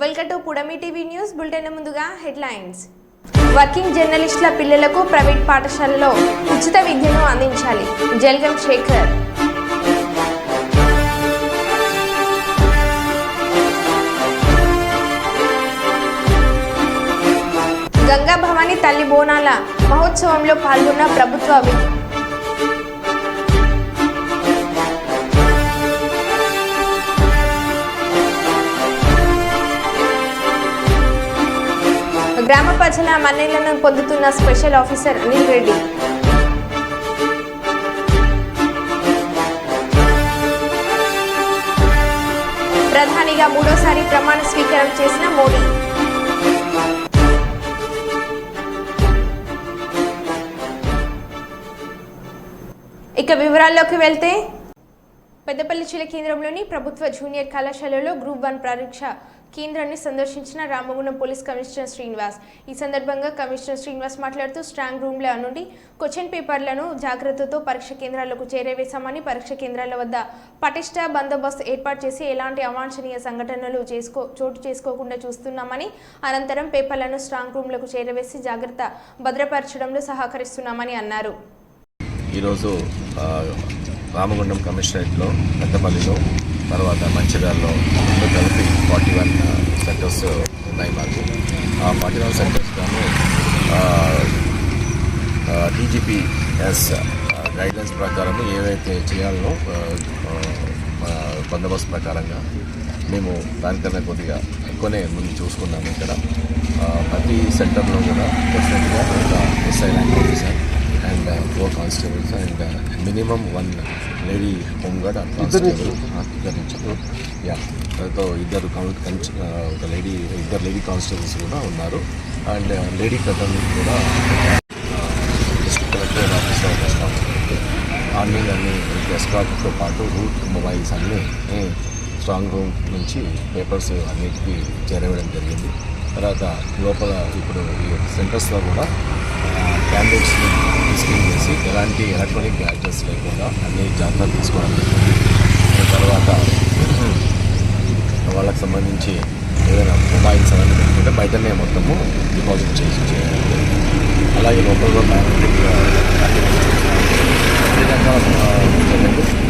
Welcome to పుడమి TV news bulletin. ముందుగా headlines. Working జర్నలిస్టుల పిల్లలకు ప్రైవేట్ పాఠశాలలో ఉచిత విద్యను అందించాలి. జల్గం శేఖర్. గంగా భవాని తల్లి బోనాల మహోత్సవంలో పాల్గొన్న ప్రభుత్వ గ్రామ ప్రజల మన్నెలను పొందుతున్న స్పెషల్ ఆఫీసర్ అనిల్ రెడ్డి. ప్రధానిగా మూడోసారి ప్రమాణ స్వీకారం చేసిన మోడీ. ఇక వివరాల్లోకి వెళ్తే, పెద్దపల్లి జిల్లా కేంద్రంలోని ప్రభుత్వ జూనియర్ కళాశాలలో గ్రూప్ 1 పరీక్ష కేంద్రాన్ని సందర్శించిన రామగుండం పోలీస్ కమిషనర్ శ్రీనివాస్. ఈ సందర్భంగా కమిషనర్ శ్రీనివాస్ మాట్లాడుతూ స్ట్రాంగ్ రూమ్ల నుండి క్వశ్చన్ పేపర్లను జాగ్రత్తతో పరీక్ష కేంద్రాలకు చేరవేశామని, పరీక్ష కేంద్రాల వద్ద పటిష్ట బందోబస్తు ఏర్పాటు చేసి ఎలాంటి అవాంఛనీయ సంఘటనలు చోటు చేసుకోకుండా చూస్తున్నామని, అనంతరం పేపర్లను స్ట్రాంగ్ రూమ్లకు చేరవేసి జాగ్రత్త భద్రపరచడంలో సహకరిస్తున్నామని అన్నారు. ఈరోజు రామగుండం కమిషనరేట్లో, పెద్దపల్లిలో, తర్వాత మంచిర్యాలలో కలిపి 41 సెంటర్స్ ఉన్నాయి మాకు. ఆ 41 సెంటర్స్ గాను DGPS గైడ్లైన్స్ ప్రకారం ఏవైతే చేయాలనో బందోబస్తు ప్రకారంగా మేము దానికన్నా కొద్దిగా ఎక్కువనే ముందు చూసుకున్నాము. ఇక్కడ ప్రతి సెంటర్లో కూడా డెఫినెట్గా ఒక SI rank officer and 4 constables and minimum 1 lady home guard constable ఒక ఇద్దరు లేడీ కానిస్టేబుల్స్ కూడా ఉన్నారు. అండ్ లేడీ కటర్ని కూడా డిస్ట్రిక్ట్ కలెక్టర్ ఆఫీస్లో వస్తాం. అన్ని ఎస్కార్ట్తో పాటు రూట్ మొబైల్స్ అన్నీ స్ట్రాంగ్ రూమ్ నుంచి పేపర్స్ అన్నిటికీ చేరవేయడం జరిగింది. తర్వాత లోపల ఇప్పుడు ఈ సెంటర్స్లో కూడా క్యాండిడేట్స్ని స్క్రీన్ చేసి ఎలాంటి ఎలక్ట్రానిక్ గ్యాడ్జెట్స్ లేకుండా అన్ని జాగ్రత్తలు తీసుకోవడం జరిగింది. తర్వాత వాళ్ళకి సంబంధించి ఏదైనా మొబైల్స్ అవన్నీ పెట్టుకుంటే బయటనే మొత్తము డిపాజిట్ చేసి చేయడం జరిగింది. అలాగే లోపల బయోమెట్రిక్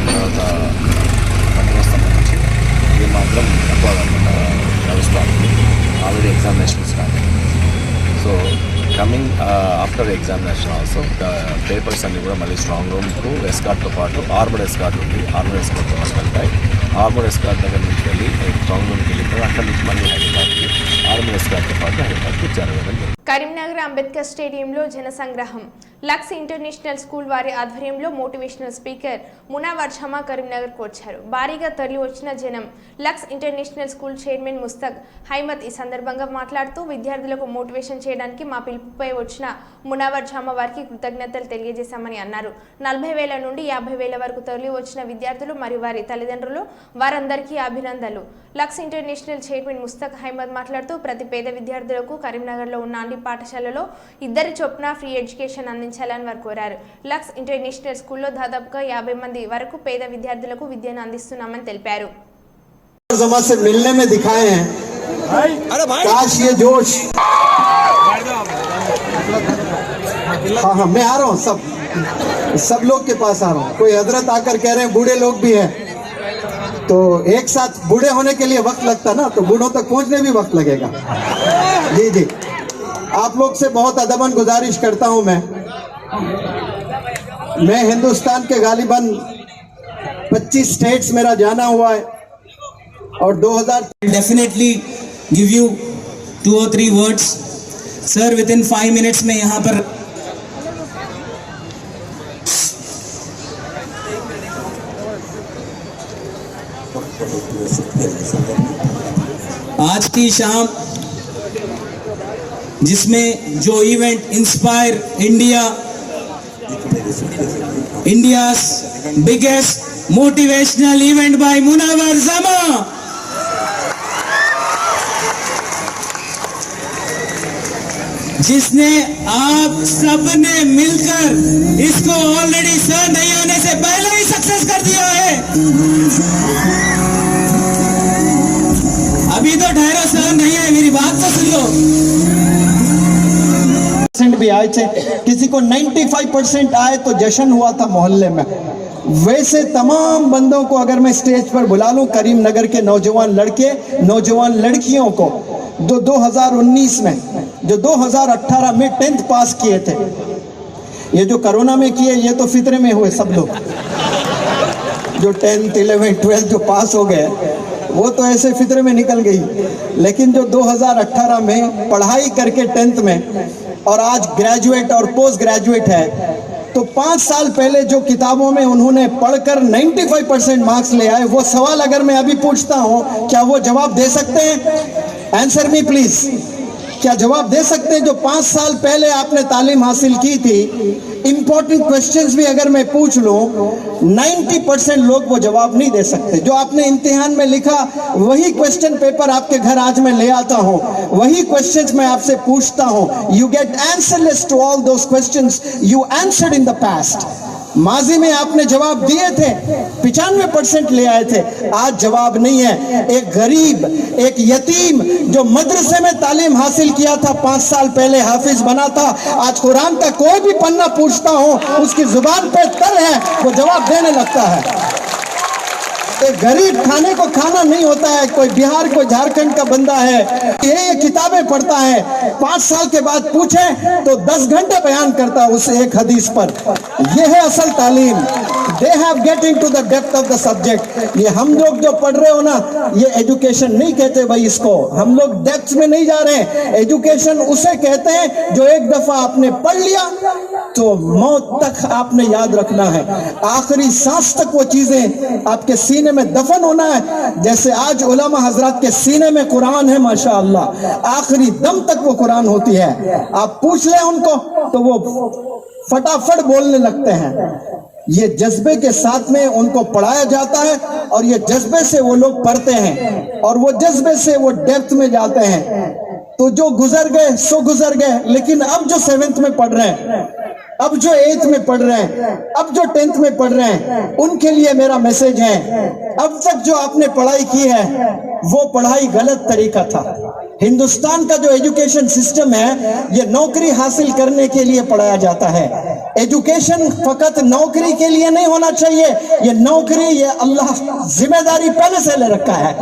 తర్వాత పట్టణ సంబంధించి ఇది మాత్రం తక్కువ నడుస్తుంది. ఆల్రెడీ ఎగ్జామినేషన్ స్టార్ట్ అయింది. So coming after examination also papers అన్నీ కూడా మళ్ళీ స్ట్రాంగ్ రూమ్కు ఎస్కార్ట్తో పాటు ఆర్మర్డ్ ఎస్కార్ట్ ఉంది. ఆర్మర్డ్ ఎస్కార్ట్ వెళ్తాయి. ఆర్మర్డ్ ఎస్కార్ట్ దగ్గర నుంచి వెళ్ళి స్ట్రాంగ్ రూమ్కి వెళ్ళిపోయి అక్కడి నుంచి మళ్ళీ హైదరాబాద్కి ఆర్మర్డ్ ఎస్కార్ట్తో పాటు హైదరాబాద్కి చేరవేయడం. కరీంనగర్ అంబేద్కర్ స్టేడియంలో జన సంగ్రహం. లక్స్ ఇంటర్నేషనల్ స్కూల్ వారి ఆధ్వర్యంలో మోటివేషనల్ స్పీకర్ మునావర్ జమా కరీంనగర్కు వచ్చారు. భారీగా తరలి వచ్చిన జనం Lux international school chairman Mushtaq Ahmed ఈ సందర్భంగా మాట్లాడుతూ, విద్యార్థులకు మోటివేషన్ చేయడానికి మా పిలుపుపై వచ్చిన మునావర్ జమా వారికి కృతజ్ఞతలు తెలియజేశామని అన్నారు. 40,000 నుండి 50,000 వరకు తరలి వచ్చిన విద్యార్థులు మరియు వారి తల్లిదండ్రులు వారందరికీ అభినందనలు. లక్స్ ఇంటర్నేషనల్ చైర్మన్ ముస్తక్ హైమద్ మాట్లాడుతూ, ప్రతి పేద విద్యార్థులకు కరీంనగర్లో ఉన్న అన్ని పాఠశాలలో 2 చొప్పున ఫ్రీ ఎడ్యుకేషన్ అందించాలని వారు కోరారు. లక్స్ ఇంటర్నేషనల్ స్కూల్లో దాదాపుగా 50 మంది వరకు పేద విద్యార్థులకు విద్యను అందిస్తున్నామని తెలిపారు. मैं आ रहा हूँ, सब लोग के पास आ रहा हूँ. कोई हजरत आकर कह रहे हैं बूढ़े लोग भी हैं, तो एक साथ बूढ़े होने के लिए वक्त लगता ना, तो बूढ़ों तक पहुंचने भी वक्त लगेगा. जी आप लोग से बहुत अदबन गुजारिश करता हूं. मैं हिंदुस्तान के गालिबन 25 स्टेट्स मेरा जाना हुआ है और 2000 definitely give you 2 or 3 words sir within 5 minutes में यहाँ पर. आज की शाम जिसमें जो event inspire India's biggest motivational event by Munawar जमा, जिसने आप सबने मिलकर इसको ऑलरेडी सर नहीं आने से पहले ही सक्सेस कर दिया है. अभी तो ठहरो सर नहीं आए थे, किसी को 95% आए तो जश्न हुआ था मोहल्ले में। वैसे तमाम बंदों को अगर मैं स्टेज पर बुला लूं, करीमनगर के नौजवान लड़के नौजवान लड़कियों को जो 2019 में, जो 2018 में 10th पास किए थे, ये जो कोरोना में किए ये तो फितरे में हुए सब लोग, जो 10th 11th 12th जो पास हो गए वो तो ऐसे फितरे में निकल गई, लेकिन जो 2018 में पढ़ाई करके 10th में और आज ग्रेजुएट और पोस्ट ग्रेजुएट है, तो 5 साल पहले जो किताबों में उन्होंने पढ़कर 95% मार्क्स ले आए, वो सवाल अगर मैं अभी पूछता हूं, क्या वो जवाब दे सकते हैं? Answer me please. क्या जवाब दे सकते हैं? जो 5 साल पहले आपने तालीम हासिल की थी, इंपॉर्टेंट क्वेश्चंस भी अगर मैं पूछ लूं, 90% लोग वो जवाब नहीं दे सकते। जो आपने इम्तिहान में लिखा वही क्वेश्चन पेपर आपके घर आज मैं ले आता हूं, वही क्वेश्चंस मैं आपसे पूछता हूं। You get answerless to all those questions you answered in the past. माजी में आपने जवाब दिए थे, 95% ले आए थे, आज जवाब नहीं है। एक गरीब, एक यतीम जो मदरसे में तालीम हासिल किया था, 5 साल पहले हाफिज बना था, आज कुरान का कोई भी पन्ना पूछता हूं, उसकी जुबान पे तर है, वो जवाब देने लगता है। एक गरीब खाने को खाना नहीं होता है, कोई बिहार कोई झारखंड का बंदा है, ये किताबें पढ़ता है, 5 साल के बाद पूछे तो 10 घंटे बयान करता है उस एक हदीस पर। यह है असल तालीम। They have get into the depth of the subject. ये हम लोग जो पढ़ रहे हो ना, ये एजुकेशन नहीं कहते भाई इसको, हम लोग डेप्थ में नहीं जा रहे हैं। एजुकेशन उसे कहते हैं जो एक दफा आपने पढ़ लिया तो मौत तक आपने याद रखना है, आखिरी सांस तक वो चीजें आपके सीने में दफन होना है। जैसे आज उलमा हजरत के सीने में कुरान है माशाअल्लाह, आखिरी दम तक वो कुरान होती है। आप पूछ ले उनको तो वो फटाफट बोलने लगते हैं। ये जज्बे के साथ में उनको पढ़ाया जाता है और ये जज्बे से वो लोग पढ़ते हैं और वो जज्बे से वो डेप्थ में जाते हैं। तो जो गुजर गए सो गुजर गए, लेकिन अब जो 7th में पढ़ रहे हैं, अब जो 8th में पढ़ रहे हैं, अब जो 10th में पढ़ रहे हैं, उनके लिए मेरा मैसेज है, अब तक जो आपने पढ़ाई की है वो पढ़ाई गलत तरीका था। हिंदुस्तान का जो एजुकेशन सिस्टम है, ये नौकरी हासिल करने के लिए पढ़ाया जाता है। एजुकेशन फकत नौकरी के लिए नहीं होना चाहिए। ये नौकरी, ये अल्लाह जिम्मेदारी पहले से ले रखा है।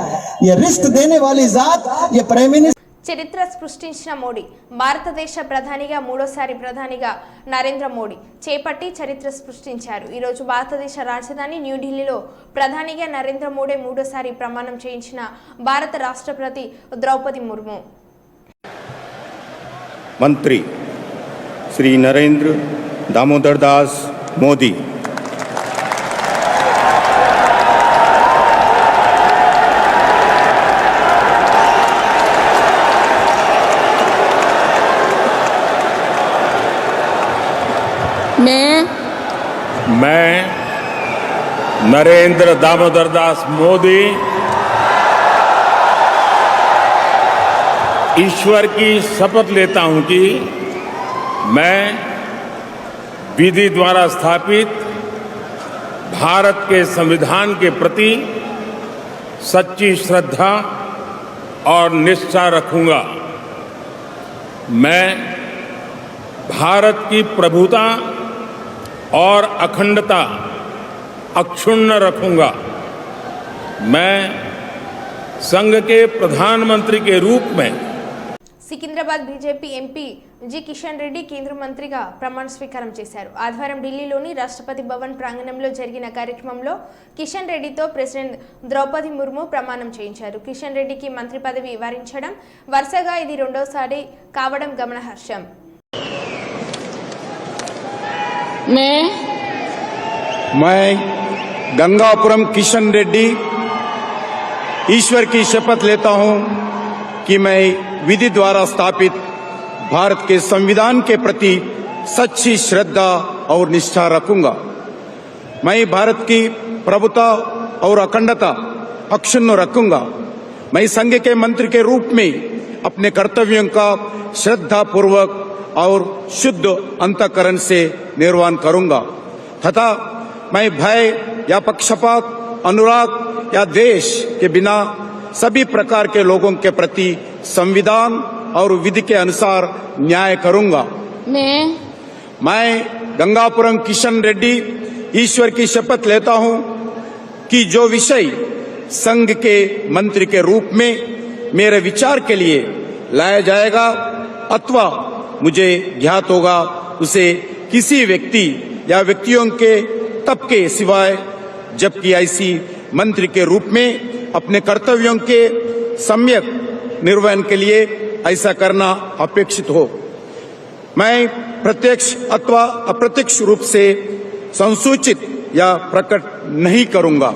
ये रिस्क देने वाली जात, ये प्राइम मिनिस्टर। చరిత్ర సృష్టించిన మోడీ భారతదేశ ప్రధానిగా మూడోసారి ప్రధానిగా నరేంద్ర మోడీ చేపట్టి చరిత్ర సృష్టించారు. ఈరోజు భారతదేశ రాజధాని న్యూఢిల్లీలో ప్రధానిగా నరేంద్ర మోడీ మూడోసారి ప్రమాణం చేయించిన భారత రాష్ట్రపతి ద్రౌపది ముర్ము. मंत्री श्री नरेंद्र दामोदर दास मोदी मैं नरेंद्र दामोदर दास मोदी ईश्वर की शपथ लेता हूं कि मैं विधि द्वारा स्थापित भारत के संविधान के प्रति सच्ची श्रद्धा और निष्ठा रखूंगा। मैं भारत की प्रभुता और अखंडता अक्षुण्ण रखूंगा। मैं संघ के प्रधानमंत्री के रूप में Secunderabad BJP MP G Kishan Reddy కేంద్ర మంత్రిగా ప్రమాణ స్వీకారం చేశారు. ఆదివారం ఢిల్లీలోని రాష్ట్రపతి భవన్ ప్రాంగణంలో జరిగిన కార్యక్రమంలో కిషన్ రెడ్డితో ప్రెసిడెంట్ ద్రౌపది ముర్ము ప్రమాణం చేయించారు. కిషన్ రెడ్డికి మంత్రి పదవి వరించడం వరుసగా ఇది రెండోసారి కావడం గమనార్హం. मैं गंगापुरम किशन रेड्डी ईश्वर की शपथ लेता हूं कि मैं विधि द्वारा स्थापित भारत के संविधान के प्रति सच्ची श्रद्धा और निष्ठा रखूंगा। मैं भारत की प्रभुता और अखंडता अक्षुण्ण रखूंगा। मैं संघ के मंत्री के रूप में अपने कर्तव्यों का श्रद्धा पूर्वक और शुद्ध अंतःकरण से निर्वहन करूंगा तथा मैं भय या पक्षपात, अनुराग या द्वेष के बिना सभी प्रकार के लोगों के प्रति संविधान और विधि के अनुसार न्याय करूंगा। मैं गंगापुरम किशन रेड्डी ईश्वर की शपथ लेता हूं कि जो विषय संघ के मंत्री के रूप में मेरे विचार के लिए लाया जाएगा अथवा मुझे ज्ञात होगा उसे किसी व्यक्ति या व्यक्तियों के तब के सिवाय जबकि ऐसी मंत्री के रूप में अपने कर्तव्यों के सम्यक निर्वहन के लिए ऐसा करना अपेक्षित हो। मैं प्रत्यक्ष अथवा अप्रत्यक्ष रूप से संसूचित या प्रकट नहीं करूंगा।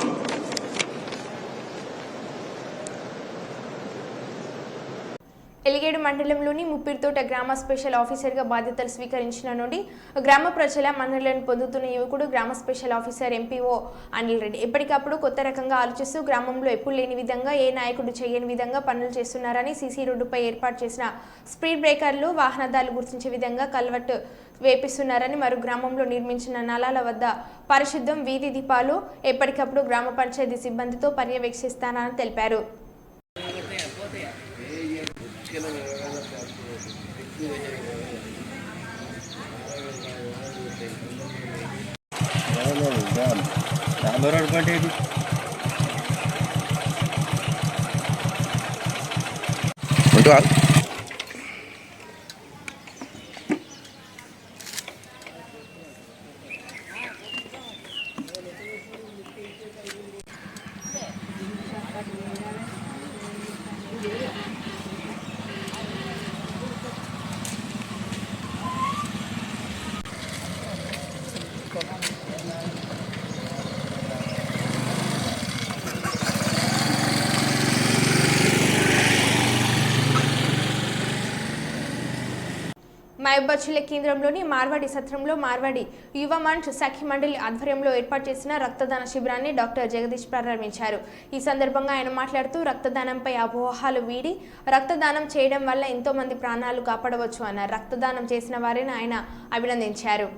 ఎలిగేడు మండలంలోని ముప్పిరితోట గ్రామ స్పెషల్ ఆఫీసర్గా బాధ్యతలు స్వీకరించిన నుండి గ్రామ ప్రజల మన్ననలను పొందుతున్న యువకుడు గ్రామ special officer MPO Anil Reddy ఎప్పటికప్పుడు కొత్త రకంగా ఆలోచిస్తూ గ్రామంలో ఎప్పుడు లేని విధంగా ఏ నాయకుడు చేయని విధంగా పనులు చేస్తున్నారని సీసీ రోడ్డుపై ఏర్పాటు చేసిన స్పీడ్ బ్రేకర్లు వాహనదారులు గుర్తించే విధంగా కల్వర్ట్ వేపిస్తున్నారని మరో గ్రామంలో నిర్మించిన నలాల వద్ద పరిశుద్ధం వీధి దీపాలు ఎప్పటికప్పుడు గ్రామ పంచాయతీ సిబ్బందితో పర్యవేక్షిస్తానని తెలిపారు. మహబూబాబాద్ జిల్లా కేంద్రంలోని మార్వాడి సత్రంలో మార్వాడి యువ మంచ్ సఖి మండలి ఆధ్వర్యంలో ఏర్పాటు చేసిన రక్తదాన శిబిరాన్ని డాక్టర్ జగదీష్ ప్రారంభించారు. ఈ సందర్భంగా ఆయన మాట్లాడుతూ రక్తదానంపై అపోహలు వీడి రక్తదానం చేయడం వల్ల ఎంతో మంది ప్రాణాలు కాపాడవచ్చు అన్నారు. రక్తదానం చేసిన వారిని ఆయన అభినందించారు.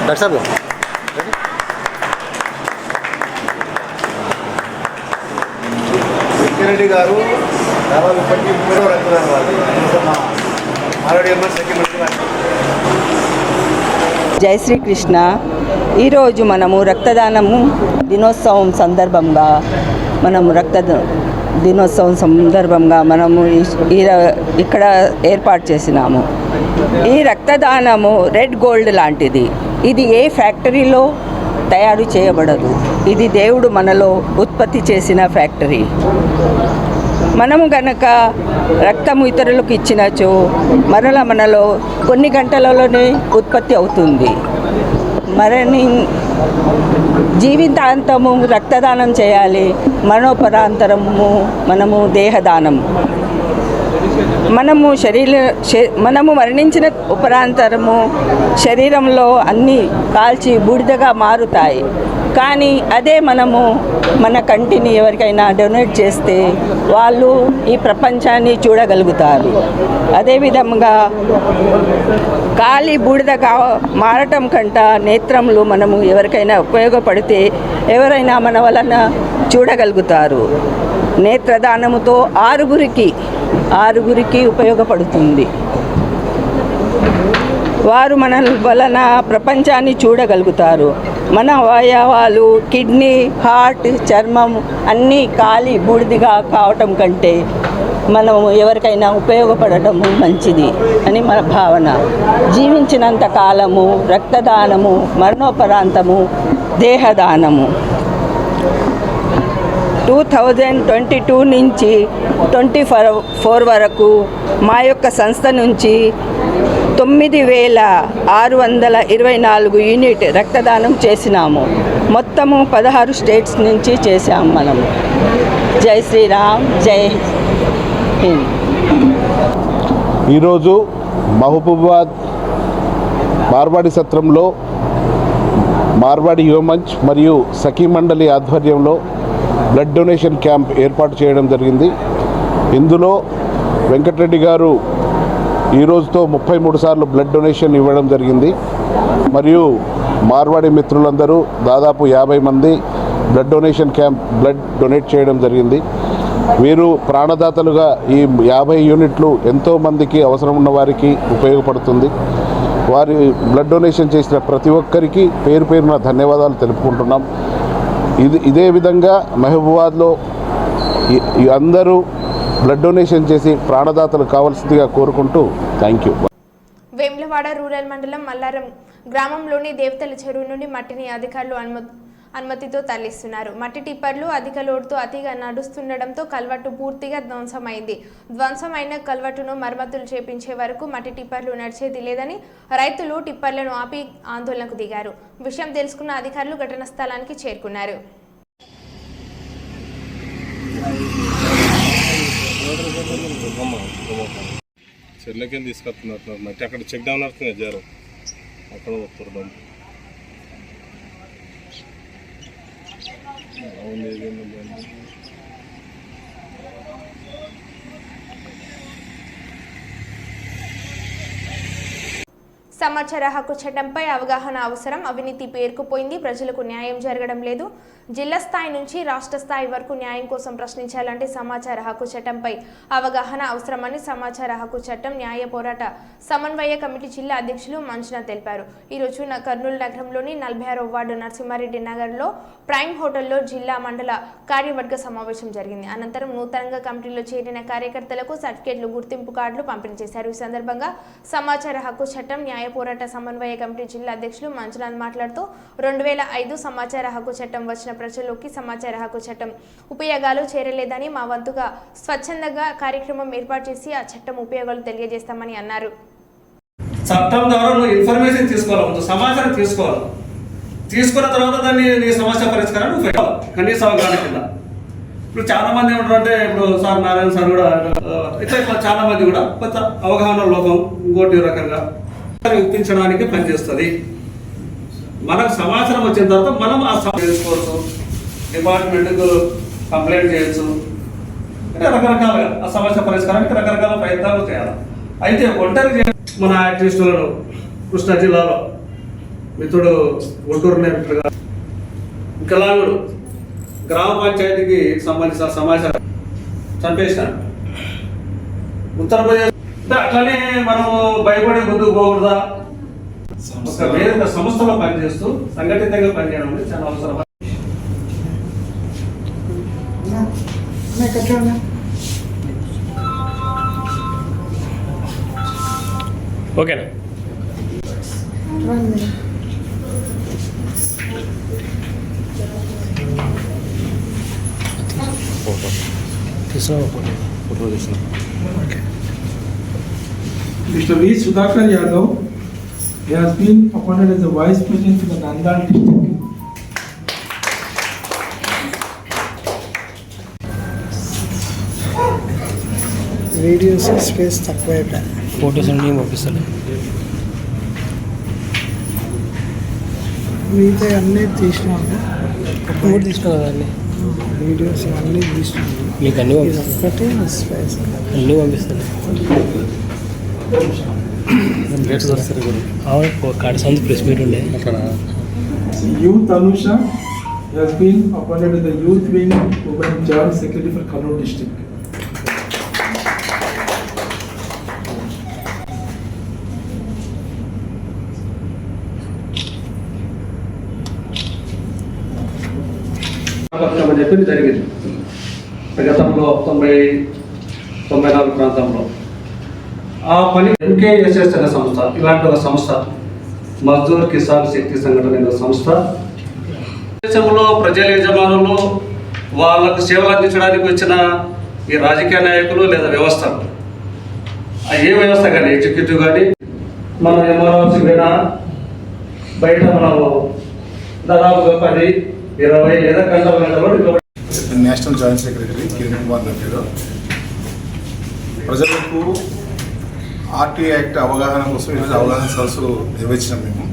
डॉक्टर साहब రెడ్డి గారు దాదాపు ఇప్పటికీ 30వ రక్తదానం వాళ్ళు జై శ్రీకృష్ణ. ఈరోజు మనము రక్తదానము దినోత్సవం సందర్భంగా మనము ఇక్కడ ఏర్పాటు చేసినాము. ఈ రక్తదానము రెడ్ గోల్డ్ లాంటిది. ఇది ఏ ఫ్యాక్టరీలో తయారు చేయబడదు. ఇది దేవుడు మనలో ఉత్పత్తి చేసిన ఫ్యాక్టరీ. మనము గనక రక్తము ఇతరులకు ఇచ్చినచో మరల మనలో కొన్ని గంటలలోనే ఉత్పత్తి అవుతుంది. జీవితాంతము రక్తదానం చేయాలి. మనోపరాంతరము మనము దేహదానం. మనము మరణించిన ఉపరాంతరము శరీరంలో అన్నీ కాల్చి బూడిదగా మారుతాయి. కానీ అదే మనము మన కంటిని ఎవరికైనా డొనేట్ చేస్తే వాళ్ళు ఈ ప్రపంచాన్ని చూడగలుగుతారు. అదేవిధంగా కాలి బూడిదగా మారటం కంట నేత్రములు మనము ఎవరికైనా ఉపయోగపడితే ఎవరైనా మన వలన చూడగలుగుతారు. నేత్రదానముతో ఆరుగురికి ఉపయోగపడుతుంది. వారు మన వలన ప్రపంచాన్ని చూడగలుగుతారు. మన అవయవాలు కిడ్నీ, హార్ట్, చర్మం అన్నీ కాలి బూడిదిగా కావటం కంటే మనం ఎవరికైనా ఉపయోగపడటము మంచిది అని మన భావన. జీవించినంత కాలము రక్తదానము, మరణోపరాంతము దేహదానము. 2022 నుంచి 24 వరకు మా యొక్క సంస్థ నుంచి 9,624 యూనిట్ రక్తదానం చేసినాము. మొత్తము 16 స్టేట్స్ నుంచి చేశాము మనము. జై శ్రీరామ్, జై హింద్. ఈరోజు మహబూబాబాద్ మార్వాడి సత్రంలో మార్వాడి యువమంచ్ మరియు సఖీ మండలి ఆధ్వర్యంలో బ్లడ్ డొనేషన్ క్యాంప్ ఏర్పాటు చేయడం జరిగింది. ఇందులో వెంకటరెడ్డి గారు ఈరోజుతో 33 సార్లు బ్లడ్ డొనేషన్ ఇవ్వడం జరిగింది. మరియు మార్వాడి మిత్రులందరూ దాదాపు 50 మంది blood donation camp blood donate చేయడం జరిగింది. వీరు ప్రాణదాతలుగా ఈ 50 యూనిట్లు ఎంతోమందికి అవసరం ఉన్న వారికి ఉపయోగపడుతుంది. వారి బ్లడ్ డొనేషన్ చేసిన ప్రతి ఒక్కరికి పేరు పేరున ధన్యవాదాలు తెలుపుకుంటున్నాం. ఇదే విధంగా మహబూబాబాద్లో అందరూ బ్లడ్ డొనేషన్ చేసి ప్రాణదాతలు కావాల్సిందిగా కోరుకుంటూ థ్యాంక్ యూ. వేములవాడ రూరల్ మండలం మల్లారం గ్రామంలోని దేవతల చెరువు నుండి మట్టిని అధికారులు అనుమతితో తరలిస్తున్నారు. మట్టి టిప్పర్లు అధిక లోడుతో అతిగా నడుస్తుండటంతో కల్వట్టు పూర్తిగా ధ్వంసమైంది. ధ్వంసమైన కల్వట్టును మరమ్మతులు చేపించే వరకు మట్టి టిప్పర్లు నడిచేది లేదని రైతులు టిప్పర్లను ఆపి ఆందోళనకు దిగారు. విషయం తెలుసుకున్న అధికారులు ఘటనా స్థలానికి చేరుకున్నారు. చెర్లకి తీసుకొస్తున్నట్టున్నారు మట్టి. అక్కడ చెక్ డ్యామ్ నడుస్తుంది జారు, అక్కడ వస్తున్నాం. సమాచార హక్కు చట్టంపై అవగాహన అవసరం. అవినీతి పేరుకుపోయింది. ప్రజలకు న్యాయం జరగడం లేదు. జిల్లా స్థాయి నుంచి రాష్ట్ర స్థాయి వరకు న్యాయం కోసం ప్రశ్నించాలంటే సమాచార హక్కు చట్టంపై అవగాహన అవసరమని సమాచార హక్కు చట్టం న్యాయ పోరాట సమన్వయ కమిటీ జిల్లా అధ్యక్షులు మంజునాథ్ తెలిపారు. ఈరోజు కర్నూలు నగరంలోని 46వ వార్డు నరసింహారెడ్డి నగర్లో ప్రైమ్ హోటల్లో జిల్లా మండల కార్యవర్గ సమావేశం జరిగింది. అనంతరం నూతనంగా కమిటీలో చేరిన కార్యకర్తలకు సర్టిఫికేట్లు, గుర్తింపు కార్డులు పంపిణీ చేశారు. ఈ సందర్భంగా సమాచార హక్కు చట్టం న్యాయ పోరాట సమన్వయ కమిటీ జిల్లా అధ్యక్షులు మంజునాథ్ మాట్లాడుతూ 2005 సమాచార హక్కు చట్టం వచ్చిన ప్రజల్లోకి సమాచార హక్కు చట్టం ఉపయోగాలు చేరలేదని, మా వంతుగా స్వచ్ఛందంగా కార్యక్రమం ఏర్పాటు చేసి ఆ చట్టం ఉపయోగాలు తెలియజేస్తామని అన్నారు. చట్టం ద్వారా నువ్వు ఇన్ఫర్మేషన్ తీసుకోవాలి, ముందు సమాచారం తీసుకోవాలి. తీసుకున్న తర్వాత దాన్ని నీ సమస్య పరిష్కారం కనీస అవగాహన కింద. ఇప్పుడు చాలా మంది ఏమంటారంటే, ఇప్పుడు సార్ నారాయణ సార్ కూడా ఇట్లా చాలా మంది కూడా కొంత అవగాహన లోపం ఇంకోటి రకంగా ఇప్పించడానికి పనిచేస్తుంది. మనకు సమాచారం వచ్చిన తర్వాత మనం ఆ చేసుకోవచ్చు, డిపార్ట్మెంట్కు కంప్లైంట్ చేయొచ్చు. అంటే రకరకాలుగా ఆ సమస్య పరిష్కారానికి రకరకాల ప్రయత్నాలు చేయాలి. అయితే ఒంటరి మన యాక్టివిస్టులను కృష్ణా జిల్లాలో మిత్రుడు గుంటూరు నేర్పుగా వికలాంగుడు గ్రామ పంచాయతీకి సంబంధించిన సమాచారం చంపేసినాడు. ఉత్తరప్రదేశ్ అట్లనే మనము భయపడి ముందుకు పోకూడదా? ఒక వేదిక సంస్థలో పనిచేస్తూ సంఘటితంగా పనిచేయడం అనేది చాలా అవసరం. ఓకేనా? Mr. V. Sudhakar Yadav has been appointed as the Vice President for the Nandal district. Videos space తక్కువ ఫోటోస్ అన్ని పంపిస్తాను. మిగతా అన్నీ తీసినాము. కూడా తీసుకున్నాను వీడియోస్ అన్నీ తీసుకున్నాను. మీకు అన్నీ ఇది ఒక్కటే స్పేస్. అన్నీ పంపిస్తాను. అవును కాడ సంది ప్రెస్ మీట్ ఉండే అక్కడ. Youth Anusha has been appointed as the Youth Wing Women Joint Secretary for Kannur district. చెప్పింది జరిగింది గతంలో 90-94 ప్రాంతంలో. ఆ పని MKSS అనే సంస్థ, ఇలాంటి ఒక సంస్థ, మజ్దూర్ కిసాన్ శక్తి సంఘటన అనే సంస్థ, దేశంలో ప్రజల యజమానులు వాళ్ళకు సేవలు అందించడానికి వచ్చిన ఈ రాజకీయ నాయకులు లేదా వ్యవస్థలు, ఏ వ్యవస్థ కానీ ఎగ్జిక్యూటివ్ కానీ మనం ఎంఆర్ఓసి పోయినా బయట మనము దాదాపుగా 10-20 లేదా గంటలు national joint secretary Kiran Kumar నా పేరు. ప్రజలకు ఆర్టీ యాక్ట్ అవగాహన కోసం ఈరోజు అవగాహన సదస్సు నిర్వహించినాం మేము.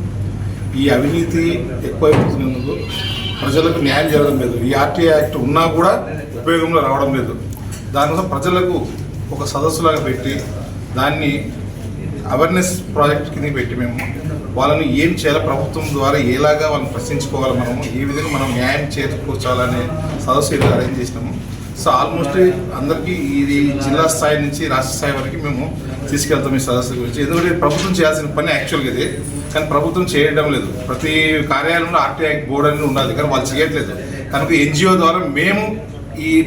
ఈ అవినీతి ఎక్కువైపోతున్నందుకు ప్రజలకు న్యాయం జరగడం లేదు. ఈ ఆర్టీ యాక్ట్ ఉన్నా కూడా ఉపయోగంలో రావడం లేదు. దానికోసం ప్రజలకు ఒక సదస్సులాగా పెట్టి దాన్ని అవేర్నెస్ ప్రాజెక్ట్ కింద పెట్టి మేము వాళ్ళని ఏం చేయాలి, ప్రభుత్వం ద్వారా ఎలాగా వాళ్ళని ప్రశ్నించుకోవాలి, మనము ఏ విధంగా మనం న్యాయం చేకూర్చాలనే సదస్సు ఈరోజు అరేంజ్ చేసినాము. సో ఆల్మోస్ట్ అందరికీ ఇది జిల్లా స్థాయి నుంచి రాష్ట్ర స్థాయి వరకు మేము తీసుకెళ్తాం ఈ సదస్సు గురించి. ఎందుకంటే ప్రభుత్వం చేయాల్సిన పని యాక్చువల్గా ఇది, కానీ ప్రభుత్వం చేయడం లేదు. ప్రతి కార్యాలయంలో ఆర్టీ యాక్ట్ బోర్డు అనేది ఉండాలి, కానీ వాళ్ళు చేయట్లేదు. కనుక ఎన్జిఓ ద్వారా మేము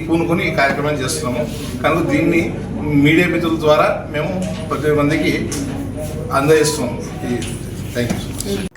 పూనుకొని ఈ కార్యక్రమాన్ని చేస్తున్నాము. కనుక దీన్ని మీడియా మిత్రుల ద్వారా మేము ప్రతి మందికి అందజేస్తున్నాము. Thank you.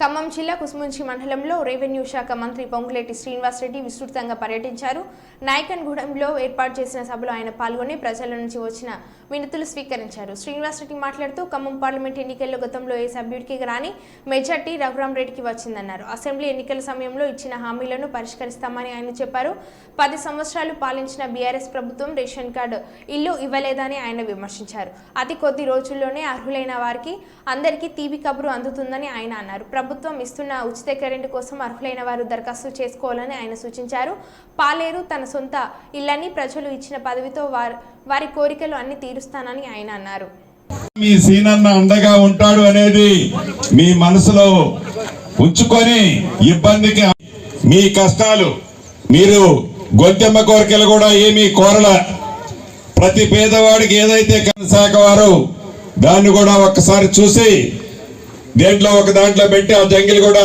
ఖమ్మం జిల్లా కుసుమంచి మండలంలో రెవెన్యూ శాఖ మంత్రి పొంగులేటి శ్రీనివాసరెడ్డి విస్తృతంగా పర్యటించారు. నాయకన్గూడెంలో ఏర్పాటు చేసిన సభలో ఆయన పాల్గొని ప్రజల నుంచి వచ్చిన వినతులు స్వీకరించారు. శ్రీనివాసరెడ్డి మాట్లాడుతూ ఖమ్మం పార్లమెంట్ ఎన్నికల్లో గతంలో ఏ సభ్యుడికి రాని మెజార్టీ రఘురామరెడ్డికి వచ్చిందన్నారు. అసెంబ్లీ ఎన్నికల సమయంలో ఇచ్చిన హామీలను పరిష్కరిస్తామని ఆయన చెప్పారు. 10 సంవత్సరాలు పాలించిన బీఆర్ఎస్ ప్రభుత్వం రేషన్ కార్డు ఇల్లు ఇవ్వలేదని ఆయన విమర్శించారు. అతి కొద్ది రోజుల్లోనే అర్హులైన వారికి అందరికీ తీపి కబురు అందుతుందని ఆయన అన్నారు. ప్రభుత్వం ఇస్తున్న ఉచిత కరెంటు కోసం అర్హులైన వారు దరఖాస్తు చేసుకోవాలని ఆయన సూచించారు. పాలేరు తన సొంత ఇళ్లని ప్రజలు ఇచ్చిన పదవితో వారి కోరికలు అన్ని తీరుస్తానని ఆయన అన్నారు. మీ సీనన్న అండగా ఉంటాడు అనేది మీ మనసులో ఉంచుకొని ఇబ్బందికి మీ కష్టాలు మీరు గొంతెమ్మ కోరికలు కూడా ఏమీ కోరల. ప్రతి పేదవాడికి ఏదైతే శాఖ వారు దాన్ని కూడా ఒక్కసారి చూసి దాంట్లో పెట్టి ఆ జంగిల్ కూడా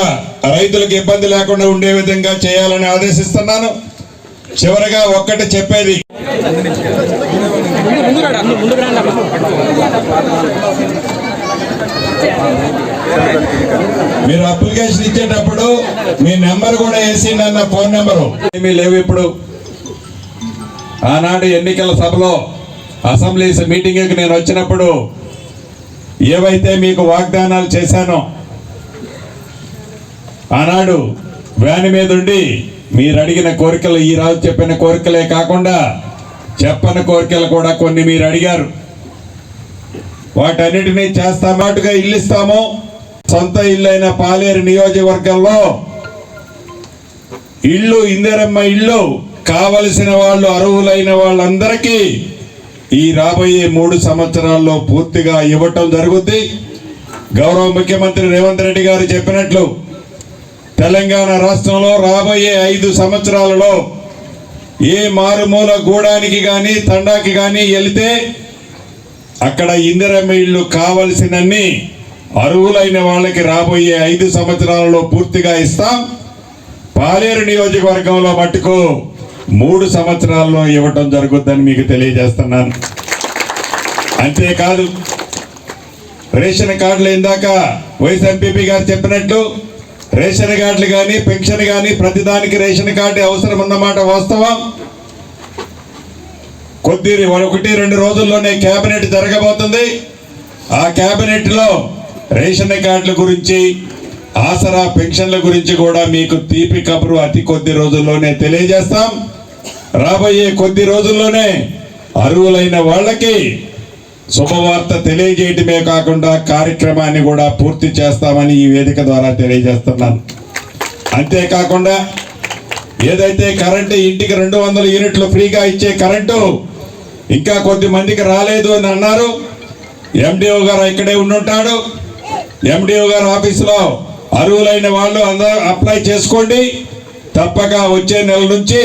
రైతులకు ఇబ్బంది లేకుండా ఉండే విధంగా చేయాలని ఆదేశిస్తున్నాను. చివరగా ఒక్కటి చెప్పేది, మీరు అప్లికేషన్ ఇచ్చేటప్పుడు మీ నెంబర్ కూడా వేసిండి అన్న ఫోన్ నెంబరు ఏమీ లేవు. ఇప్పుడు ఆనాడు ఎన్నికల సభలో అసెంబ్లీ మీటింగ్కి నేను వచ్చినప్పుడు ఏవైతే మీకు వాగ్దానాలు చేశానో ఆనాడు వ్యాన్ మీద ఉండి మీరు అడిగిన కోరికలు, ఈ రాజు చెప్పిన కోరికలే కాకుండా చెప్పని కోరికలు కూడా కొన్ని మీరు అడిగారు. వాటన్నిటినీ చేస్తామాటుగా ఇల్లు ఇస్తాము. సొంత ఇల్లు అయిన పాలేరు నియోజకవర్గంలో ఇల్లు, ఇందిరమ్మ ఇల్లు కావలసిన వాళ్ళు, అర్హులైన వాళ్ళందరికీ ఈ రాబోయే 3 సంవత్సరాల్లో పూర్తిగా ఇవ్వటం జరుగుద్ది. గౌరవ ముఖ్యమంత్రి రేవంత్ రెడ్డి గారు చెప్పినట్లు తెలంగాణ రాష్ట్రంలో రాబోయే 5 సంవత్సరాలలో ఏ మారుమూల గూడానికి కానీ తండాకి కానీ వెళితే అక్కడ ఇందిరమ్మ ఇళ్ళు కావలసినన్ని అర్హులైన వాళ్ళకి రాబోయే 5 సంవత్సరాలలో పూర్తిగా ఇస్తాం. పాలేరు నియోజకవర్గంలో మట్టుకు 3 సంవత్సరాల్లో ఇవ్వటం జరుగుద్దని మీకు తెలియజేస్తున్నాను. అంతేకాదు, రేషన్ కార్డులు ఇందాక వైస్ ఎంపీపీ గారు చెప్పినట్లు రేషన్ కార్డులు కానీ పెన్షన్ కానీ ప్రతిదానికి రేషన్ కార్డు అవసరం ఉన్నమాట వాస్తవం. 1-2 రోజుల్లోనే కేబినెట్ జరగబోతుంది. ఆ కేబినెట్ లో రేషన్ కార్డుల గురించి, ఆసరా పెన్షన్ల గురించి కూడా మీకు తీపి కబురు అతి కొద్ది రోజుల్లోనే తెలియజేస్తాం. రాబోయే కొద్ది రోజుల్లోనే అర్హులైన వాళ్ళకి శుభవార్త తెలియజేయటమే కాకుండా కార్యక్రమాన్ని కూడా పూర్తి చేస్తామని ఈ వేదిక ద్వారా తెలియజేస్తున్నాను. అంతేకాకుండా ఏదైతే కరెంటు ఇంటికి 200 యూనిట్లు ఫ్రీగా ఇచ్చే కరెంటు ఇంకా కొద్ది మందికి రాలేదు అని అన్నారు. ఎండిఓ గారు ఇక్కడే ఉండుంటాడు. ఎండిఓ గారు ఆఫీసులో అర్హులైన వాళ్ళు అందరూ అప్లై చేసుకోండి. తప్పక వచ్చే నెల నుంచి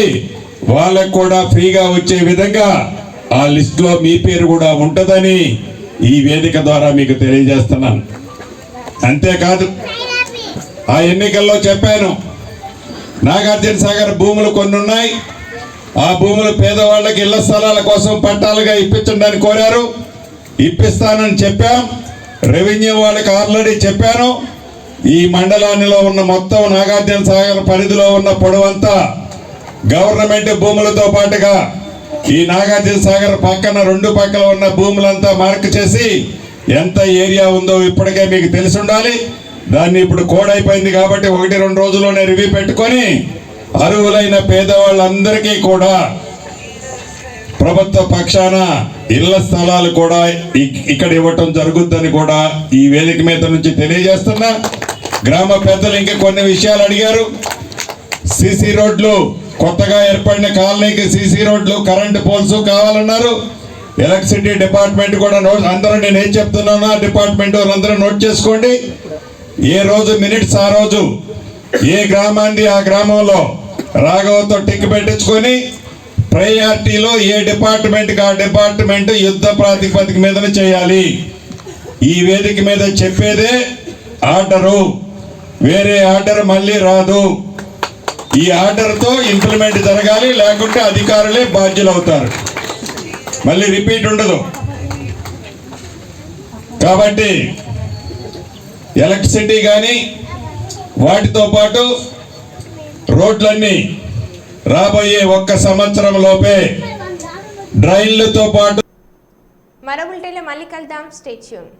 వాళ్ళకు కూడా ఫ్రీగా వచ్చే విధంగా ఆ లిస్టులో మీ పేరు కూడా ఉంటుందని ఈ వేదిక ద్వారా మీకు తెలియజేస్తున్నాను. అంతేకాదు, ఆ ఎన్నికల్లో చెప్పాను, నాగార్జున సాగర్ భూములు కొన్ని ఉన్నాయి. ఆ భూములు పేదవాళ్ళకి ఇళ్ల స్థలాల కోసం పట్టాలుగా ఇప్పించడానికి కోరారు. ఇప్పిస్తానని చెప్పాం. రెవెన్యూ వాళ్ళకి ఆల్రెడీ చెప్పాను. ఈ మండలానిలో ఉన్న మొత్తం నాగార్జున సాగర్ పరిధిలో ఉన్న పొడవంతా గవర్నమెంట్ భూములతో పాటుగా ఈ నాగార్జున సాగర్ పక్కన 2 పక్కల ఉన్న భూములంతా మార్క్ చేసి ఎంత ఏరియా ఉందో ఇప్పటికే మీకు తెలిసి ఉండాలి. దాన్ని ఇప్పుడు కోడ్ అయిపోయింది కాబట్టి 1-2 రోజుల్లోనే రివ్యూ పెట్టుకొని అర్హులైన పేదవాళ్ళందరికీ కూడా ప్రభుత్వ పక్షాన ఇళ్ల స్థలాలు కూడా ఇక్కడ ఇవ్వటం జరుగుద్దని కూడా ఈ వేదిక మీద నుంచి తెలియజేస్తున్నా. గ్రామ పెద్దలు ఇంకా కొన్ని విషయాలు అడిగారు. సిసి రోడ్లు, కొత్తగా ఏర్పడిన కాలనీకి సిసి రోడ్లు, కరెంటు పోల్స్ కావాలన్నారు. ఎలక్ట్రిసిటీ డిపార్ట్మెంట్ కూడా అందరూ నేను ఏం చెప్తున్నానో ఆ డిపార్ట్మెంట్ అందరూ నోట్ చేసుకోండి. ఏ రోజు మినిట్స్ ఆ రోజు ఏ గ్రామాన్ని ఆ గ్రామంలో రాఘవతో టిక్ పెట్టించుకొని ప్రయారిటీలో ఏ డిపార్ట్మెంట్కి ఆ డిపార్ట్మెంట్ యుద్ధ ప్రాతిపదిక మీద చేయాలి. ఈ వేదిక మీద చెప్పేదే ఆర్డరు, వేరే ఆర్డర్ మళ్ళీ రాదు. ఈ ఆర్డర్తో ఇంప్లిమెంట్ జరగాలి, లేకుంటే అధికారులే బాధ్యులు అవుతారు. మళ్ళీ రిపీట్ ఉండదు. కాబట్టి ఎలక్ట్రిసిటీ కానీ వాటితో పాటు రోడ్లన్నీ రాబోయే 1 సంవత్సరం లోపే డ్రైన్లతో పాటు. మరో బులెటిన్లో మళ్ళీ కలుద్దాం. Stay tune.